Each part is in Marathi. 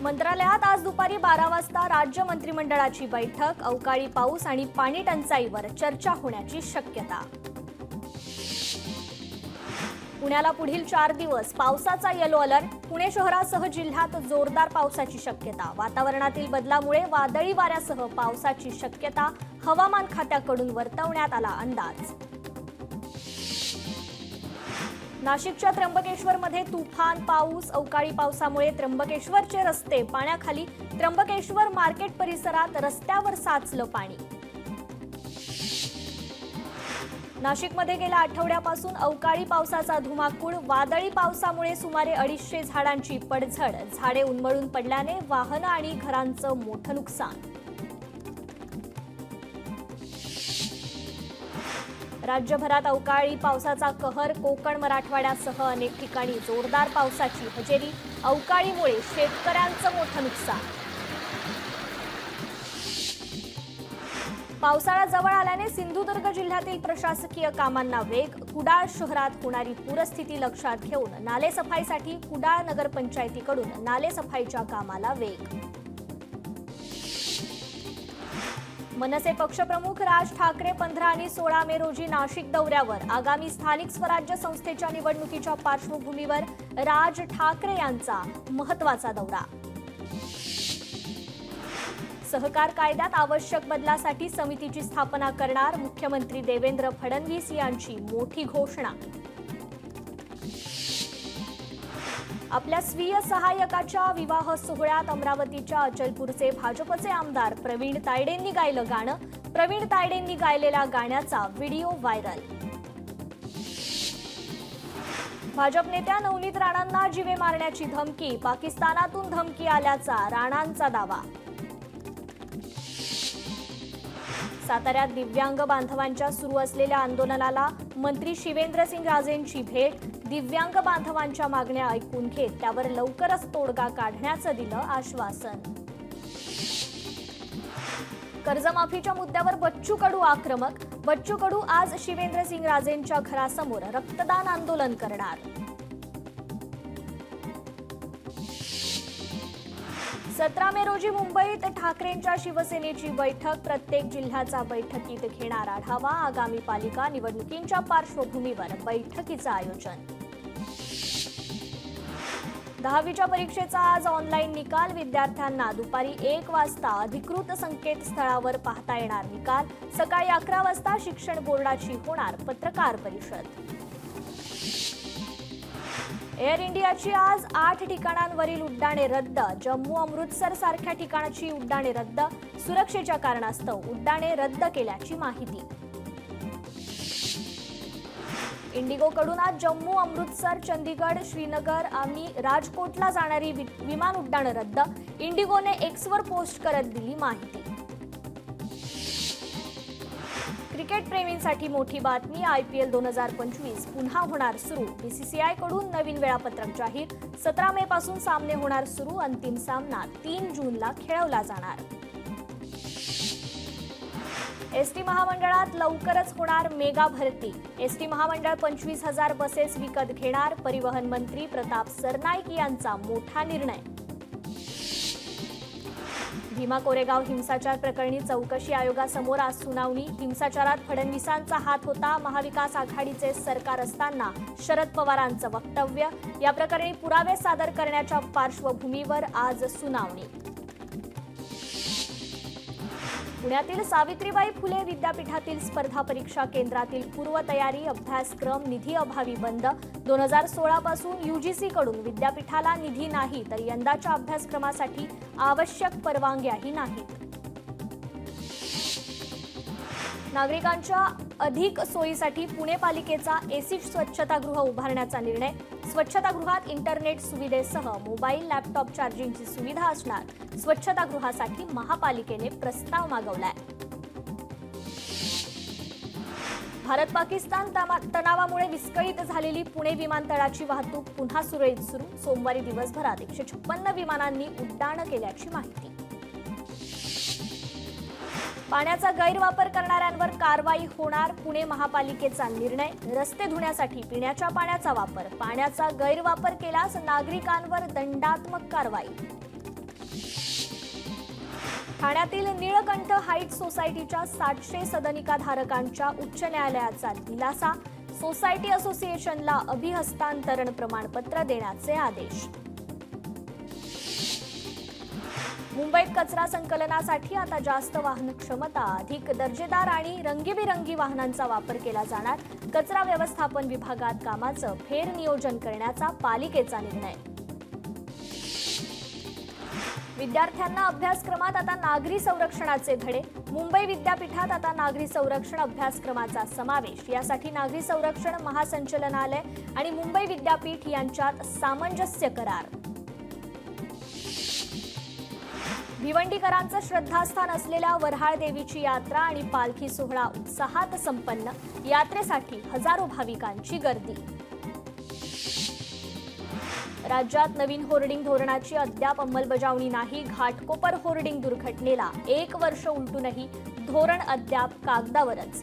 मंत्रालयात आज दुपारी 12 वाजता राज्य मंत्रिमंडळाची बैठक, अवकाळी पाऊस आणि पाणी टंचाईवर चर्चा होण्याची शक्यता. पुण्याला पुढील 4 दिवस पावसाचा येलो अलर्ट. पुणे शहरासह जिल्ह्यात जोरदार पावसाची शक्यता. वातावरणातील बदलामुळे वादळी वाऱ्यासह पावसाची शक्यता हवामान खात्याकडून वर्तवण्यात आला अंदाज. नाशिकच्या त्र्यंबकेश्वरमध्ये तुफान पाऊस, अवकाळी पावसामुळे त्र्यंबकेश्वरचे रस्ते पाण्याखाली. त्र्यंबकेश्वर मार्केट परिसरात रस्त्यावर साचलं पाणी. नाशिकमध्ये गेल्या आठवड्यापासून अवकाळी पावसाचा धुमाकूळ. वादळी पावसामुळे सुमारे 250 झाडांची पडझड. झाडे उन्मळून पडल्याने वाहनं आणि घरांचं मोठं नुकसान. राज्यभरात अवकाळी पावसाचा कहर. कोकण, मराठवाड्यासह अनेक ठिकाणी जोरदार पावसाची हजेरी. अवकाळीमुळे शेतकऱ्यांचं मोठं नुकसान. पावसाळा जवळ आल्याने सिंधुदुर्ग जिल्ह्यातील प्रशासकीय कामांना वेग. कुडाळ शहरात होणारी पूरस्थिती लक्षात घेऊन नालेसफाईसाठी कुडाळ नगरपंचायतीकडून नालेसफाईच्या कामाला वेग. मनसे पक्षप्रमुख राज ठाकरे 15 आणि 16 मे रोजी नाशिक दौऱ्यावर. आगामी स्थानिक स्वराज्य संस्थेच्या निवडणुकीच्या पार्श्वभूमीवर राज ठाकरे यांचा महत्त्वाचा दौरा. सहकार कायद्यात आवश्यक बदलासाठी समितीची स्थापना करणार. मुख्यमंत्री देवेंद्र फडणवीस यांची मोठी घोषणा. आपल्या स्वीय सहाय्यकाच्या विवाह सोहळ्यात अमरावतीच्या अचलपूरचे भाजपचे आमदार प्रवीण तायडेंनी गायलं गाणं. प्रवीण तायडेंनी गायलेल्या गाण्याचा व्हिडिओ व्हायरल. भाजप नेत्या नवनीत राणांना जीवे मारण्याची धमकी. पाकिस्तानातून धमकी आल्याचा राणांचा दावा. साताऱ्यात दिव्यांग बांधवांच्या सुरू असलेल्या आंदोलनाला मंत्री शिवेंद्रसिंगराजेंची भेट. दिव्यांग बांधवांच्या मागण्या ऐकून घेत त्यावर लवकरच तोडगा काढण्याचं दिलं आश्वासन. कर्जमाफीच्या मुद्द्यावर बच्चू कडू आक्रमक. बच्चू कडू आज शिवेंद्रसिंगराजेंच्या घरासमोर रक्तदान आंदोलन करणार. 17 मे रोजी मुंबईत ठाकरेंच्या शिवसेनेची बैठक. प्रत्येक जिल्ह्याचा बैठकीत घेणार आढावा. आगामी पालिका निवडणुकींच्या पार्श्वभूमीवर बैठकीचं आयोजन. 10वीच्या परीक्षेचा आज ऑनलाईन निकाल. विद्यार्थ्यांना दुपारी 1 वाजता अधिकृत संकेतस्थळावर पाहता येणार निकाल. सकाळी 11 वाजता शिक्षण बोर्डाची होणार पत्रकार परिषद. एअर इंडियाची आज 8 ठिकाणांवरील उड्डाणे रद्द. जम्मू, अमृतसर सारख्या ठिकाणाची उड्डाणे रद्द. सुरक्षेच्या कारणास्तव उड्डाणे रद्द केल्याची माहिती. इंडिगोकडून आज जम्मू, अमृतसर, चंदीगड, श्रीनगर आणि राजकोटला जाणारी विमान उड्डाणं रद्द. इंडिगोने एक्सवर पोस्ट करत दिली माहिती. क्रिकेट प्रेमींसाठी मोठी बातमी. IPL 2025 पुन्हा होणार सुरू. BCCIकडून नवीन वेळापत्रक जाहीर. 17 मे पासून सामने होणार सुरू. अंतिम सामना 3 जूनला खेळवला जाणार. एसटी महामंडळात लवकरच होणार मेगा भरती. एसटी महामंडळ 25,000 बसेस विकत घेणार. परिवहन मंत्री प्रताप सरनाईक यांचा मोठा निर्णय. भीमा कोरेगाव हिंसाचार प्रकरणी चौकशी आयोगासमोर आज सुनावणी. हिंसाचारात फडणवीसांचा हात होता. महाविकास आघाडीचे सरकार असताना शरद पवारांचं वक्तव्य. या प्रकरणी पुरावे सादर करण्याच्या पार्श्वभूमीवर आज सुनावणी. पुण्यातील सावित्रीबाई फुले विद्यापीठातील स्पर्धा परीक्षा केंद्रातील पूर्वतयारी. अभ्यासक्रम निधी अभावी बंद. 2016 पासून UGC कडून विद्यापीठाला निधी नाही तर यंदाच्या अभ्यासक्रमासाठी आवश्यक परवानग्याही नाहीत. नागरिकांच्या अधिक सोयीसाठी पुणे पालिकेचा AC स्वच्छतागृह उभारण्याचा निर्णय. स्वच्छतागृहात इंटरनेट सुविधेसह मोबाईल, लॅपटॉप चार्जिंगची सुविधा असणार. स्वच्छतागृहासाठी महापालिकेने प्रस्ताव मागवलाय. भारत पाकिस्तान तणावामुळे विस्कळीत झालेली पुणे विमानतळाची वाहतूक पुन्हा सुरळीत सुरू. सोमवारी दिवसभरात 156 विमानांनी उड्डाणं केल्याची माहिती. पाण्याचा गैरवापर करणाऱ्यांवर कारवाई होणार. पुणे महापालिकेचा निर्णय. रस्ते धुण्यासाठी पिण्याच्या पाण्याचा वापर. पाण्याचा गैरवापर केल्यास नागरिकांवर दंडात्मक कारवाई. ठाण्यातील निळकंठ हाईट सोसायटीच्या 700 सदनिकाधारकांच्या उच्च न्यायालयाचा दिलासा. सोसायटी असोसिएशनला अभिहस्तांतरण प्रमाणपत्र देण्याचे आदेश. मुंबईत कचरा संकलनासाठी आता जास्त वाहन क्षमता, अधिक दर्जेदार आणि रंगीबेरंगी वाहनांचा वापर केला जाणार. कचरा व्यवस्थापन विभागात कामाचं फेरनियोजन करण्याचा पालिकेचा निर्णय. विद्यार्थ्यांना अभ्यासक्रमात आता नागरी संरक्षणाचे धडे. मुंबई विद्यापीठात आता नागरी संरक्षण अभ्यासक्रमाचा समावेश. यासाठी नागरी संरक्षण महासंचालनालय आणि मुंबई विद्यापीठ यांच्यात सामंजस्य करार. भिवंडीकरांचं श्रद्धास्थान असलेल्या वऱ्हाळ देवीची यात्रा आणि पालखी सोहळा उत्साहात संपन्न. यात्रेसाठी हजारो भाविकांची गर्दी. राज्यात नवीन होर्डिंग धोरणाची अद्याप अंमलबजावणी नाही. घाटकोपर होर्डिंग दुर्घटनेला 1 वर्ष उलटूनही धोरण अद्याप कागदावरच.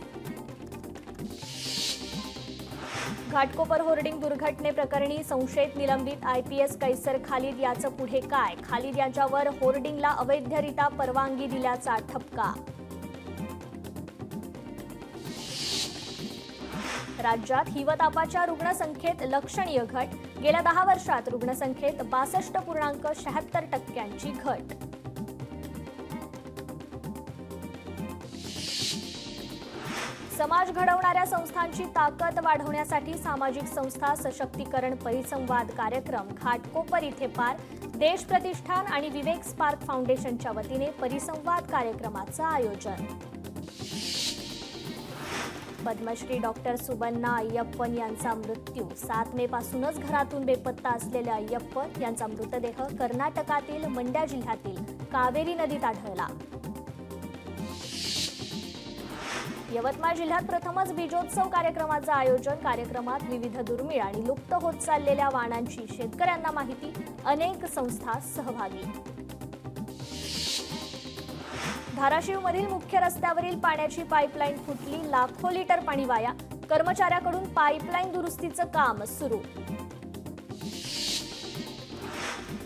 घाटकोपर होर्डिंग दुर्घटनेप्रकरणी संशयित निलंबित IPS कैसर खालिद याचं पुढे काय? खालिद यांच्यावर होर्डिंगला अवैधरित्या परवानगी दिल्याचा ठपका. राज्यात हिवतापाच्या रुग्णसंख्येत लक्षणीय घट. गेल्या 10 वर्षात रुग्णसंख्येत 62.76% घट. समाज घडवणाऱ्या संस्थांची ताकद वाढवण्यासाठी सामाजिक संस्था सशक्तीकरण परिसंवाद कार्यक्रम घाटकोपर इथे पार. देश प्रतिष्ठान आणि विवेक स्पार्क फाउंडेशनच्या वतीने परिसंवाद कार्यक्रमाचं आयोजन. पद्मश्री डॉक्टर सुबन्ना अय्यप्पन यांचा मृत्यू. 7 मे पासूनच घरातून बेपत्ता असलेल्या अय्यप्पन यांचा मृतदेह कर्नाटकातील मंड्या जिल्ह्यातील कावेरी नदीत आढळला. यवतमाळ जिल्ह्यात प्रथमच बीजोत्सव कार्यक्रमाचं आयोजन. कार्यक्रमात विविध दुर्मिळ आणि लुप्त होत चाललेल्या वाणांची शेतकऱ्यांना माहिती. अनेक संस्था सहभागी. धाराशिवमधील मुख्य रस्त्यावरील पाण्याची पाईपलाईन फुटली. लाखो लिटर पाणी वाया. कर्मचाऱ्याकडून पाईपलाईन दुरुस्तीचं काम सुरू.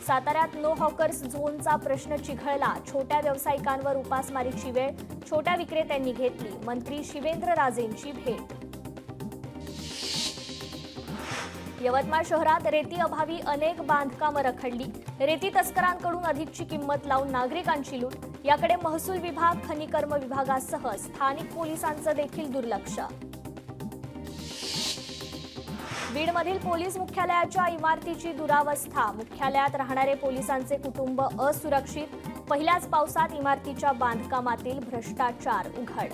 साताऱ्यात नो हॉकर्स झोनचा प्रश्न चिघळला. छोट्या व्यावसायिकांवर उपासमारीची वेळ. छोट्या विक्रेत्यांनी घेतली मंत्री शिवेंद्रराजेंची भेट. यवतमाळ शहरात रेती अभावी अनेक बांधकामं रखडली. रेती तस्करांकडून अधिकची किंमत लावून नागरिकांची लूट. याकडे महसूल विभाग, खनिकर्म विभागासह स्थानिक पोलिसांचं देखील दुर्लक्ष. बीडमधील पोलीस मुख्यालयाच्या इमारतीची दुरावस्था. मुख्यालयात राहणारे पोलिसांचे कुटुंब असुरक्षित. पहिल्याच पावसात इमारतीच्या बांधकामातील भ्रष्टाचार उघड.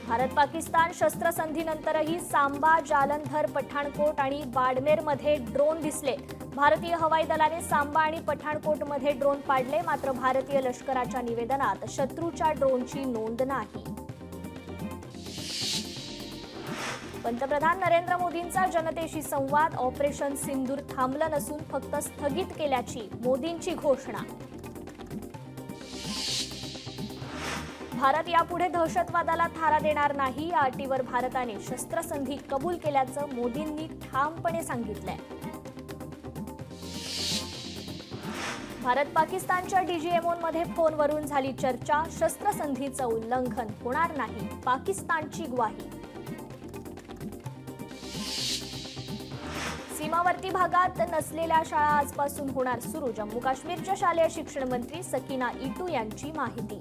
भारत पाकिस्तान शस्त्रसंधीनंतरही सांबा, जालंधर, पठाणकोट आणि बाडमेरमध्ये ड्रोन दिसले. भारतीय हवाई दलाने सांबा आणि पठाणकोटमध्ये ड्रोन पाडले. मात्र भारतीय लष्कराच्या निवेदनात शत्रूच्या ड्रोनची नोंद नाही. पंतप्रधान नरेंद्र मोदींचा जनतेशी संवाद. ऑपरेशन सिंदूर थांबलं नसून फक्त स्थगित केल्याची मोदींची घोषणा. भारत यापुढे दहशतवादाला थारा देणार नाही. या अटीवर भारताने शस्त्रसंधी कबूल केल्याचं मोदींनी ठामपणे सांगितलंय. भारत पाकिस्तानच्या DGMOमध्ये फोनवरून झाली चर्चा. शस्त्रसंधीचं उल्लंघन होणार नाही, पाकिस्तानची ग्वाही. सीमावर्ती भागात नसलेल्या शाळा आजपासून होणार सुरू. जम्मू काश्मीरच्या शालेय शिक्षण मंत्री सकीना इटू यांची माहिती.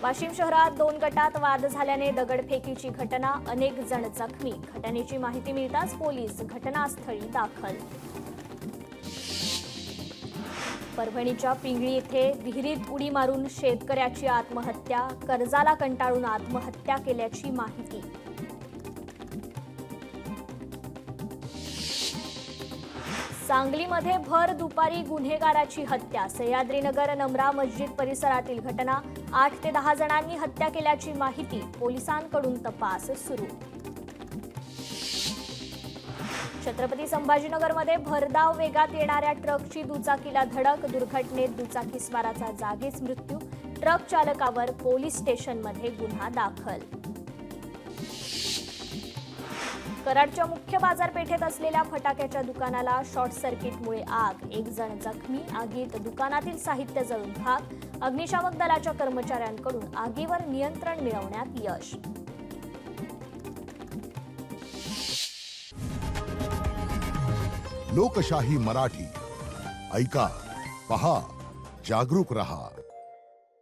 वाशिम शहरात 2 गटात वाद झाल्याने दगडफेकीची घटना. अनेक जण जखमी. घटनेची माहिती मिळताच पोलीस घटनास्थळी दाखल. परभणीच्या पिंगळी येथे विहिरीत उडी मारून शेतकऱ्याची आत्महत्या. कर्जाला कंटाळून आत्महत्या केल्याची माहिती. सांगलीमध्ये भर दुपारी गुन्हेगाराची हत्या. सह्याद्रीनगर नमरा मस्जिद परिसरातील घटना. 8 ते 10 जणांनी हत्या केल्याची माहिती. पोलिसांकडून तपास सुरू. छत्रपती संभाजीनगरमध्ये भरधाव वेगात येणाऱ्या ट्रकची दुचाकीला धडक. दुर्घटनेत दुचाकीस्वाराचा जागीच मृत्यू. ट्रक चालकावर पोलीस स्टेशनमध्ये गुन्हा दाखल. कराडच्या मुख्य बाजारपेठेत असलेल्या फटाक्याच्या दुकानाला शॉर्ट सर्किटमुळे आग, 1 जण जखमी. आगीत दुकानातील साहित्य जळून खाक. अग्निशामक दलाच्या कर्मचाऱ्यांकडून आगीवर नियंत्रण मिळवण्यात यश. लोकशाही मराठी ऐका, पहा, जागरूक रहा.